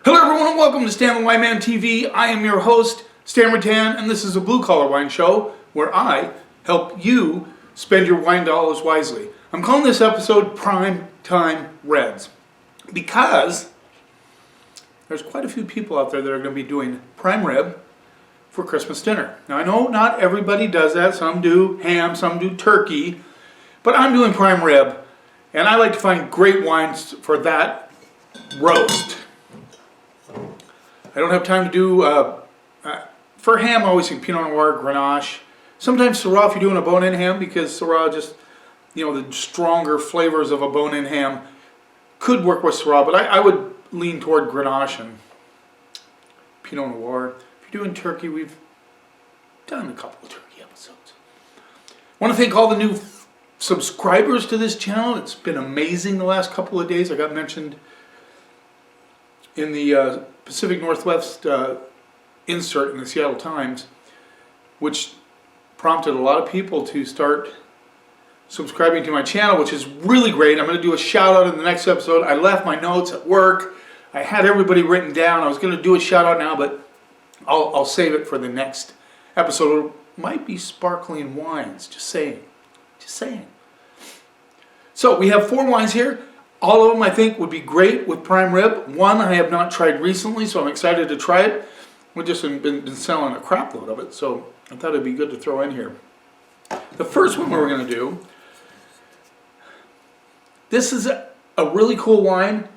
Hello everyone and welcome to Stan the Wine Man TV. I am your host, Stan Rattan, and this is a blue collar wine show where I help you spend your wine dollars wisely. I'm calling this episode Prime Time Reds because there's quite a few people out there that are going to be doing prime rib for Christmas dinner. Now I know not everybody does that. Some do ham, some do turkey, but I'm doing prime rib, and I like to find great wines for that roast. I don't have time to do, for ham I always think Pinot Noir, Grenache. Sometimes Syrah if you're doing a bone-in ham, because Syrah just, the stronger flavors of a bone-in ham could work with Syrah, but I would lean toward Grenache and Pinot Noir. If you're doing turkey, we've done a couple of turkey episodes. I want to thank all the new subscribers to this channel. It's been amazing the last couple of days. I got mentioned in the Pacific Northwest insert in the Seattle Times, which prompted a lot of people to start subscribing to my channel, which is really great. I'm going to do a shout out in the next episode. I left my notes at work. I had everybody written down. I was going to do a shout out now, but I'll save it for the next episode. It might be sparkling wines, just saying. Just saying. So we have 4 wines here. All of them I think would be great with prime rib. One I have not tried recently, so I'm excited to try it. We've just been selling a crap load of it, so I thought it'd be good to throw in here. The first one we're going to do, this is a really cool wine.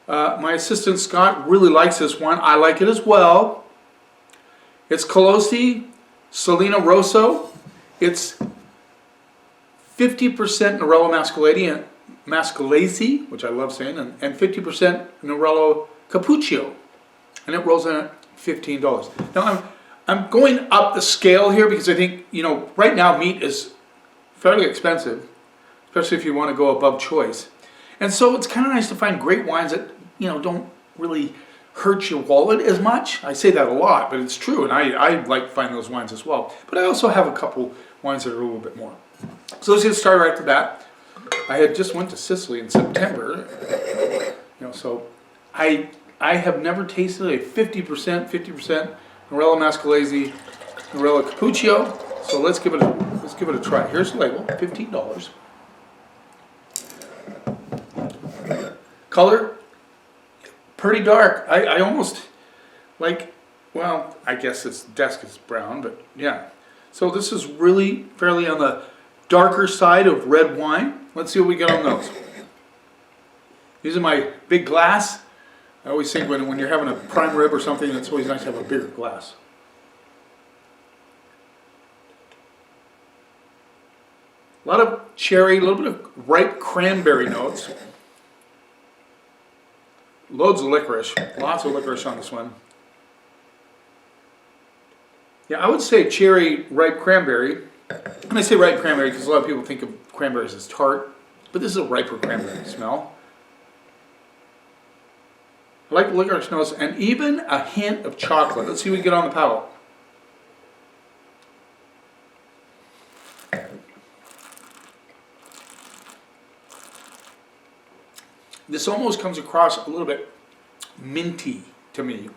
My assistant Scott really likes this wine. I like it as well. It's Colosi Salina Rosso. It's 50% Nerello Mascalese, which I love saying, and 50% Nerello Cappuccio, and it rolls in at $15. Now I'm going up the scale here because I think right now meat is fairly expensive, especially if you want to go above choice, and so it's kind of nice to find great wines that don't really hurt your wallet as much. I say that a lot, but it's true, and I like to find those wines as well. But I also have a couple wines that are a little bit more. So let's get started right to that. I had just went to Sicily in September, so I have never tasted a 50% Nerello Mascalese, Nerello Cappuccio. So let's give it a try. Here's the label, $15. Color, pretty dark. I almost like, well, I guess this desk is brown, but yeah. So this is really fairly on the darker side of red wine. Let's see what we get on those. Using my big glass. I always think when you're having a prime rib or something, it's always nice to have a bigger glass. A lot of cherry, a little bit of ripe cranberry notes. Loads of licorice. Lots of licorice on this one. Yeah, I would say cherry, ripe cranberry. And I say ripe cranberry because a lot of people think of cranberries as tart, but this is a riper cranberry smell. I like the licorice notes and even a hint of chocolate. Let's see what we get on the palate. This almost comes across a little bit minty to me,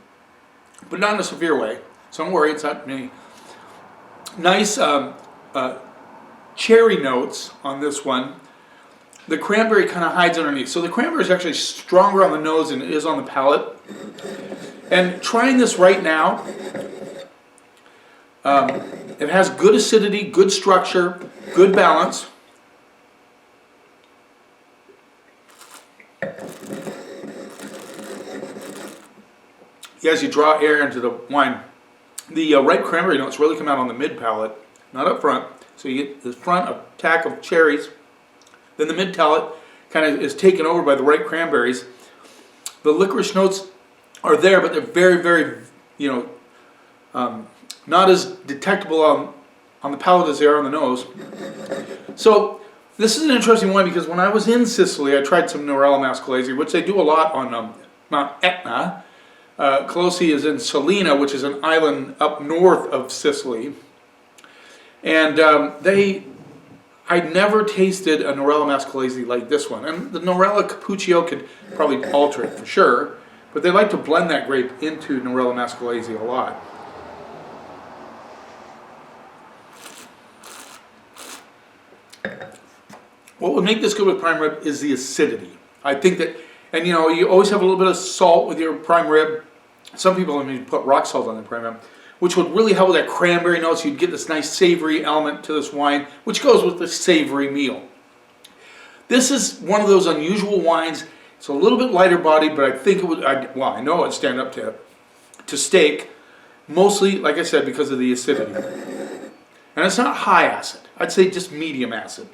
but not in a severe way. So don't worry, it's not me. Nice cherry notes on this one. The cranberry kind of hides underneath. So the cranberry is actually stronger on the nose than it is on the palate. And trying this right now, it has good acidity, good structure, good balance. As you draw air into the wine, the ripe cranberry notes really come out on the mid palate, not up front. So you get the front attack of cherries, then the mid palate kind of is taken over by the ripe cranberries. The licorice notes are there, but they're very, very, not as detectable on the palate as they are on the nose. So this is an interesting one because when I was in Sicily, I tried some Nerello Mascalese, which they do a lot on Mount Etna. Colosi is in Salina, which is an island up north of Sicily. And I never tasted a Nerello Mascalese like this one. And the Nerello Cappuccio could probably alter it for sure. But they like to blend that grape into Nerello Mascalese a lot. What would make this good with prime rib is the acidity. I think that, and you always have a little bit of salt with your prime rib. Some people put rock salt on their prime rib, which would really help with that cranberry notes. You'd get this nice savory element to this wine, which goes with the savory meal. This is one of those unusual wines. It's a little bit lighter bodied, but I think it would, I know it'd stand up to steak, mostly, like I said, because of the acidity. And it's not high acid. I'd say just medium acid.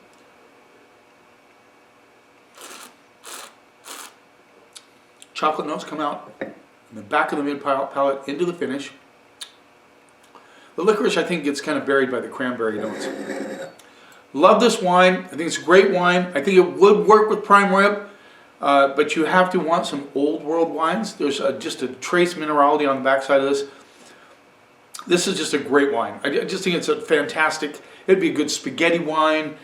Chocolate notes come out in the back of the mid palate into the finish. The licorice, I think, gets kind of buried by the cranberry notes. Love this wine. I think it's a great wine. I think it would work with prime rib, but you have to want some old world wines. There's just a trace minerality on the backside of this. This is just a great wine. I just think it's a fantastic, it'd be a good spaghetti wine.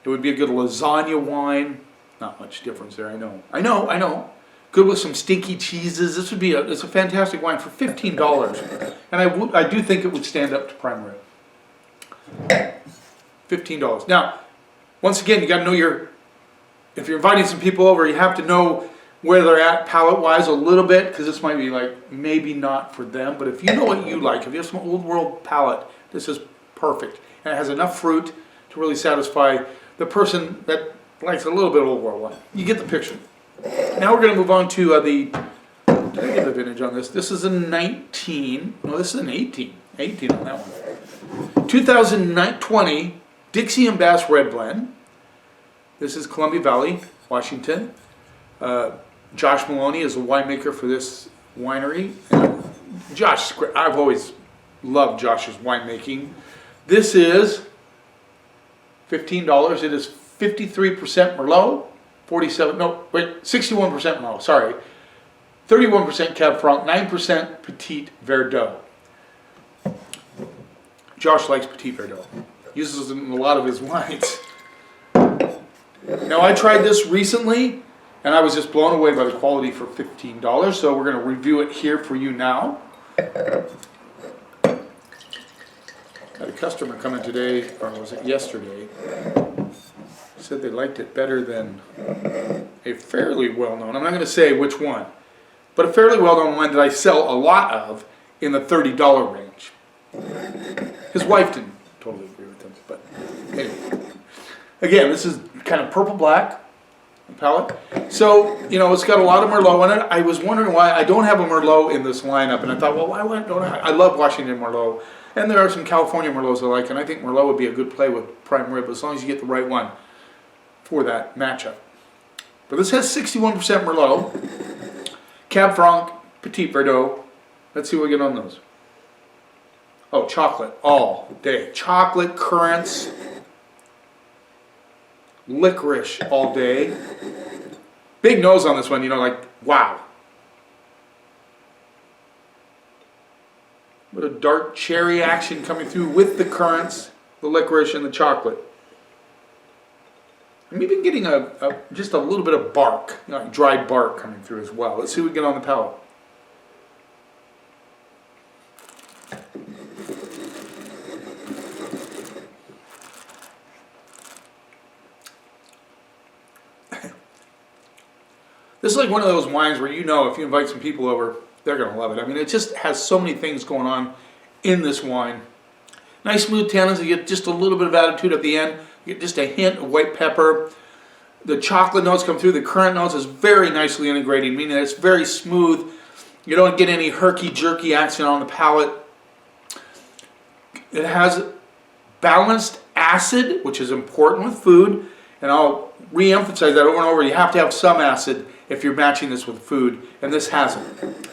It would be a good lasagna wine. Not much difference there, I know. Good with some stinky cheeses. This would be it's a fantastic wine for $15. And I do think it would stand up to prime rib. $15. Now, once again, you got to know if you're inviting some people over, you have to know where they're at palate-wise a little bit, because this might be like maybe not for them. But if you know what you like, if you have some old world palate, this is perfect. And it has enough fruit to really satisfy the person that likes a little bit of old world wine. You get the picture. Now we're going to move on to did I get the vintage on this? This is a 19, no, this is an 18 on that one. 2020 Dixie and Bass Red Blend. This is Columbia Valley, Washington. Josh Maloney is a winemaker for this winery. Josh, I've always loved Josh's winemaking. This is $15. It is 53% Merlot. 61% Merlot, sorry. 31% Cab Franc, 9% Petit Verdot. Josh likes Petit Verdot. Uses it in a lot of his wines. Now I tried this recently, and I was just blown away by the quality for $15, so we're going to review it here for you now. Had a customer come in today, or was it yesterday? Said they liked it better than a fairly well-known, I'm not going to say which one, but a fairly well-known one that I sell a lot of in the $30 range. His wife didn't totally agree with him, but anyway. Again, this is kind of purple-black palette. So, it's got a lot of Merlot in it. I was wondering why I don't have a Merlot in this lineup, and I thought, well, why don't I love Washington Merlot, and there are some California Merlots I like, and I think Merlot would be a good play with prime rib, as long as you get the right one for that matchup. But this has 61% Merlot, Cab Franc, Petit Verdot. Let's see what we get on those. Oh, chocolate all day. Chocolate, currants, licorice all day. Big nose on this one, like, wow. But a dark cherry action coming through with the currants, the licorice, and the chocolate. I'm even getting just a little bit of bark, like dried bark coming through as well. Let's see what we get on the palate. This is like one of those wines where if you invite some people over, they're going to love it. I mean, it just has so many things going on in this wine. Nice smooth tannins. You get just a little bit of attitude at the end. You get just a hint of white pepper. The chocolate notes come through. The currant notes is very nicely integrated, meaning that it's very smooth. You don't get any herky-jerky action on the palate. It has balanced acid, which is important with food. And I'll re-emphasize that over and over. You have to have some acid if you're matching this with food, and this has it.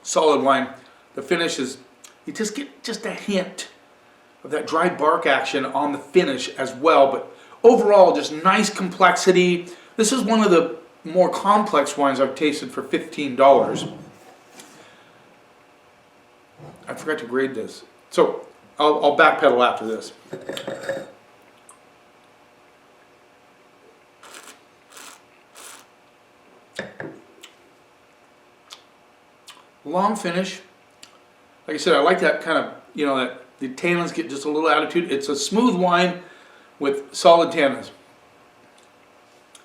Solid wine. The finish is, you just get just a hint of that dry bark action on the finish as well, but overall just nice complexity. This is one of the more complex wines I've tasted for $15. I forgot to grade this. So I'll backpedal after this. Long finish. Like I said, I like that kind of, that the tannins get just a little attitude. It's a smooth wine with solid tannins.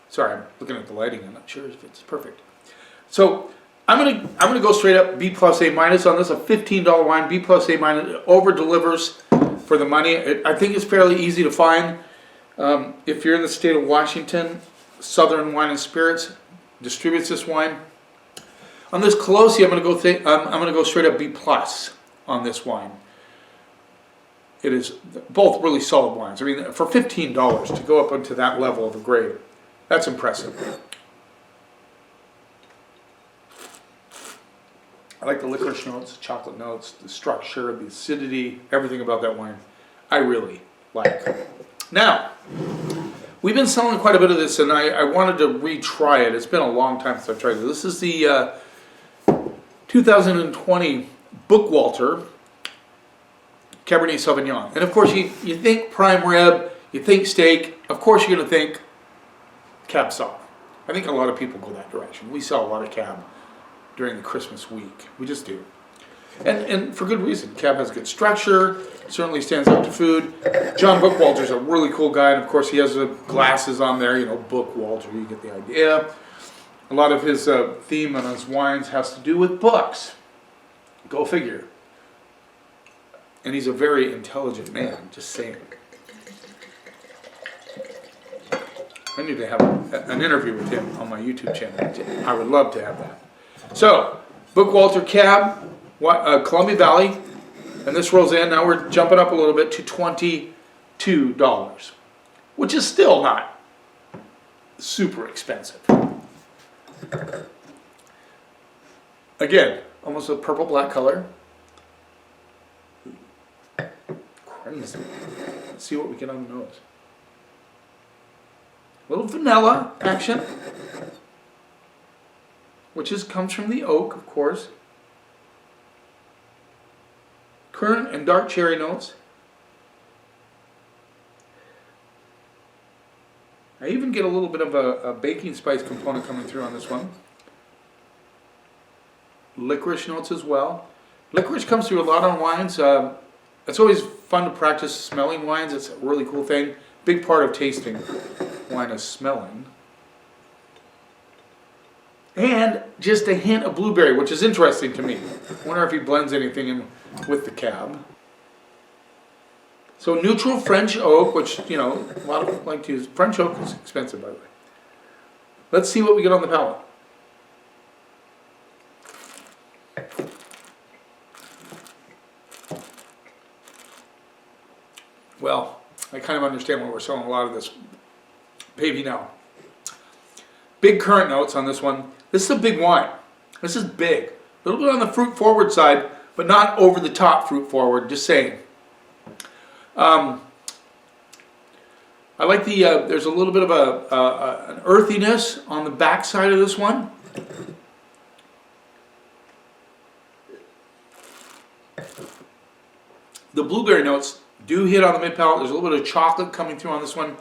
Sorry, I'm looking at the lighting. I'm not sure if it's perfect. So I'm gonna go straight up B plus A minus on this. A $15 wine, B plus A minus. It over delivers for the money. I think it's fairly easy to find. If you're in the state of Washington, Southern Wine and Spirits distributes this wine. On this Colosi, I'm gonna go straight up B plus on this wine. It is both really solid wines. I mean, for $15 to go up into that level of a grade, that's impressive. I like the licorice notes, chocolate notes, the structure, the acidity, everything about that wine. I really like. Now, we've been selling quite a bit of this, and I wanted to retry it. It's been a long time since I've tried it. This is the 2020 Bookwalter Cabernet Sauvignon. And of course, you think prime rib, you think steak, of course you're going to think Cab Sauv. I think a lot of people go that direction. We sell a lot of Cab during the Christmas week. We just do. And for good reason. Cab has good structure, certainly stands up to food. John Bookwalter's a really cool guy, and of course he has the glasses on there, Bookwalter, you get the idea. A lot of his theme on his wines has to do with books. Go figure. And he's a very intelligent man, just saying. I need to have an interview with him on my YouTube channel. I would love to have that. So, Bookwalter Cab, Columbia Valley, and this rolls in. Now we're jumping up a little bit to $22, which is still not super expensive. Again, almost a purple-black color. Crazy. Let's see what we get on the nose. A little vanilla action, which comes from the oak, of course. Currant and dark cherry notes. I even get a little bit of a baking spice component coming through on this one. Licorice notes as well. Licorice comes through a lot on wines. It's always fun to practice smelling wines. It's a really cool thing. Big part of tasting wine is smelling. And just a hint of blueberry, which is interesting to me. I wonder if he blends anything in with the Cab. So neutral French oak, which, a lot of people like to use. French oak is expensive, by the way. Let's see what we get on the palate. Well, I kind of understand why we're selling a lot of this baby now. Big currant notes on this one. This is a big wine. This is big. A little bit on the fruit forward side, but not over the top fruit forward, just saying. I like there's a little bit of an earthiness on the back side of this one. The blueberry notes do hit on the mid palate. There's a little bit of chocolate coming through on this one.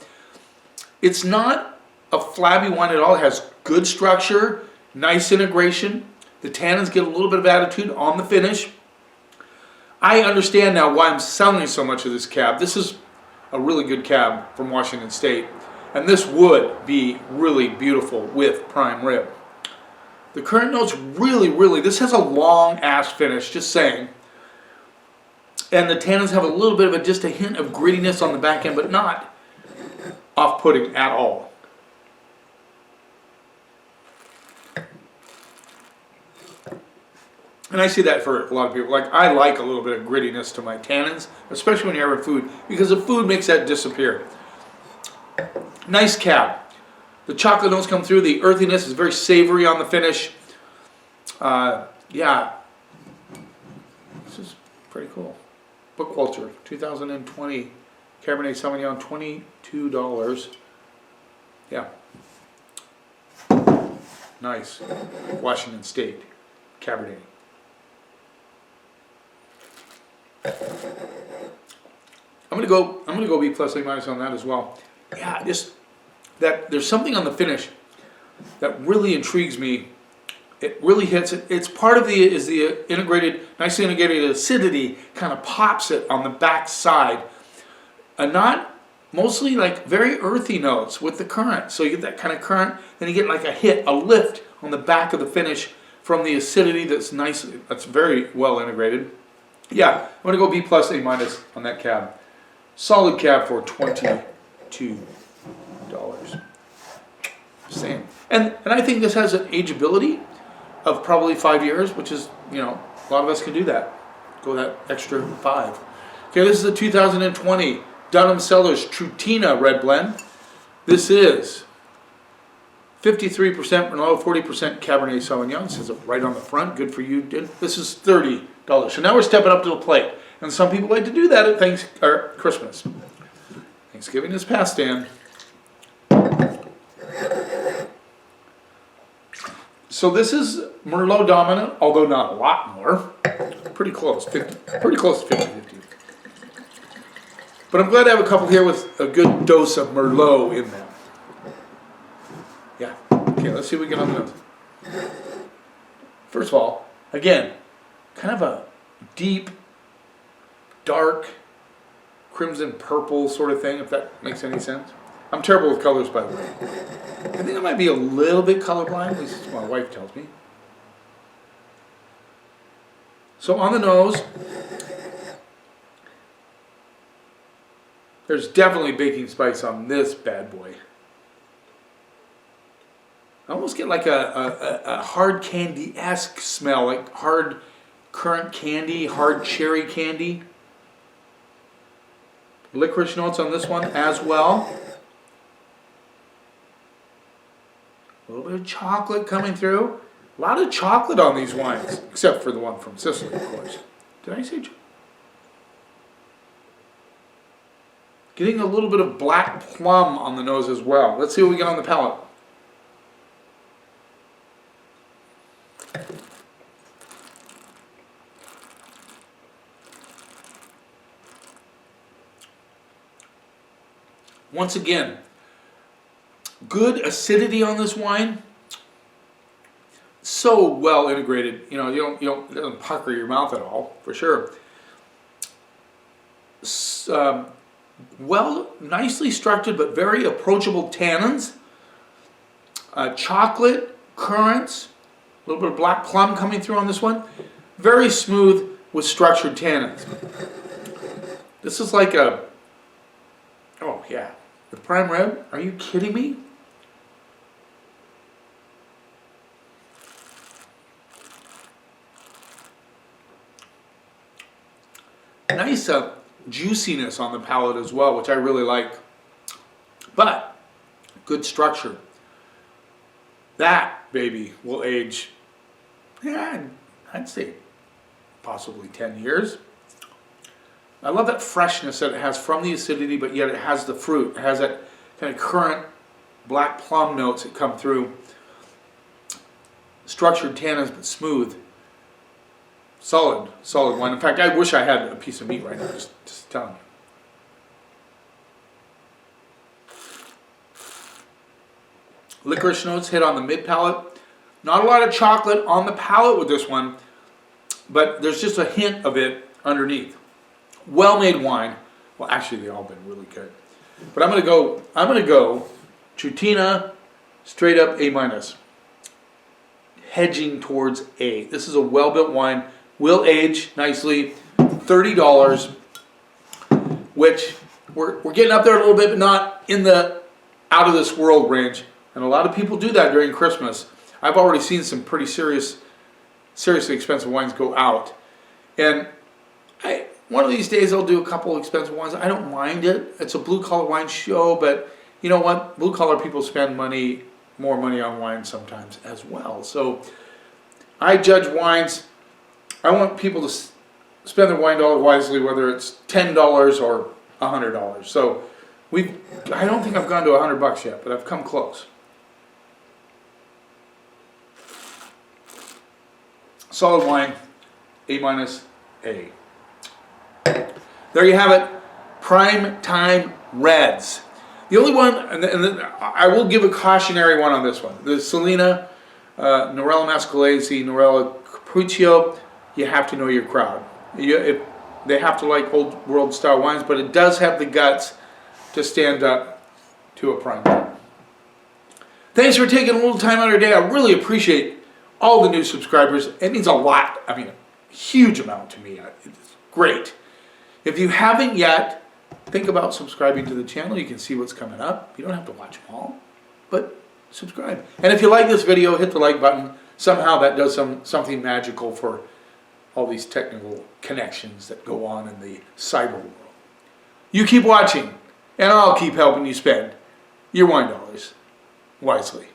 It's not a flabby wine at all. It has good structure, nice integration. The tannins get a little bit of attitude on the finish. I understand now why I'm selling so much of this Cab. This is a really good Cab from Washington State. And this would be really beautiful with prime rib. The currant notes really, this has a long ash finish, just saying. And the tannins have a little bit of just a hint of grittiness on the back end, but not off-putting at all. And I see that for a lot of people. Like, I like a little bit of grittiness to my tannins, especially when you're having food, because the food makes that disappear. Nice Cab. The chocolate notes come through. The earthiness is very savory on the finish. Yeah. This is pretty cool. Bookwalter, 2020 Cabernet Sauvignon, $22. Yeah. Nice. Washington State Cabernet. I'm gonna go B plus A minus on that as well. Yeah, just that there's something on the finish that really intrigues me. It really hits it. It's part of the nicely integrated acidity kind of pops it on the back side. A not mostly like very earthy notes with the currant. So you get that kind of currant, then you get like a lift on the back of the finish from the acidity that's very well integrated. Yeah, I'm gonna go B plus A minus on that cab. Solid cab for $22. Same. And I think this has an ageability of probably 5 years, which is, a lot of us can do that. Go that extra 5. Okay, this is the 2020 Dunham Cellars Trutina Red Blend. This is 53% Merlot, 40% Cabernet Sauvignon. It says it right on the front. Good for you. This is $30. So now we're stepping up to the plate. And some people like to do that at Christmas. Thanksgiving is past, Dan. So this is Merlot dominant, although not a lot more. Pretty close, pretty close to 50-50. But I'm glad to have a couple here with a good dose of Merlot in them. Yeah. Okay, let's see what we get on the nose. First of all, again, kind of a deep, dark, crimson purple sort of thing, if that makes any sense. I'm terrible with colors, by the way. I think I might be a little bit colorblind, at least my wife tells me. So on the nose, there's definitely baking spice on this bad boy. I almost get like a hard candy-esque smell, like hard currant candy, hard cherry candy. Licorice notes on this one as well. A little bit of chocolate coming through. A lot of chocolate on these wines, except for the one from Sicily, of course. Did I say chocolate? Getting a little bit of black plum on the nose as well. Let's see what we get on the palate. Once again, good acidity on this wine. So well integrated. It doesn't pucker your mouth at all, for sure. Nicely structured but very approachable tannins. Chocolate, currants, a little bit of black plum coming through on this one. Very smooth with structured tannins. This is like oh yeah, the prime rib, are you kidding me? Nice juiciness on the palate as well, which I really like. But good structure. That baby will age, I'd say possibly 10 years. I love that freshness that it has from the acidity, but yet it has the fruit. It has that kind of currant black plum notes that come through. Structured tannins, but smooth. Solid wine. In fact, I wish I had a piece of meat right now, just telling you. Licorice notes hit on the mid palate. Not a lot of chocolate on the palate with this one, but there's just a hint of it underneath. Well-made wine. Well, actually, they've all been really good. But I'm gonna go Trutina, straight up A minus. Hedging towards A. This is a well-built wine. Will age nicely. $30, which we're getting up there a little bit, but not in the out of this world range. And a lot of people do that during Christmas. I've already seen some pretty seriously expensive wines go out. And one of these days I'll do a couple expensive wines. I don't mind it. It's a blue collar wine show, but you know what? Blue collar people spend more money on wine sometimes as well. So I judge wines. I want people to spend their wine dollar wisely, whether it's $10 or $100. So I don't think I've gone to $100 yet, but I've come close. Solid wine, A minus, A. There you have it. Prime Time Reds. The only one, and I will give a cautionary one on this one. The Selena, Norella Mescalese, Norella Capriccio, you have to know your crowd. They have to like old world style wines, but it does have the guts to stand up to a prime time. Thanks for taking a little time out of your day. I really appreciate all the new subscribers. It means a lot. I mean, a huge amount to me. It's great. If you haven't yet, think about subscribing to the channel. You can see what's coming up. You don't have to watch them all, but subscribe. And if you like this video, hit the like button. Somehow that does something magical for all these technical connections that go on in the cyber world. You keep watching, and I'll keep helping you spend your wine dollars wisely.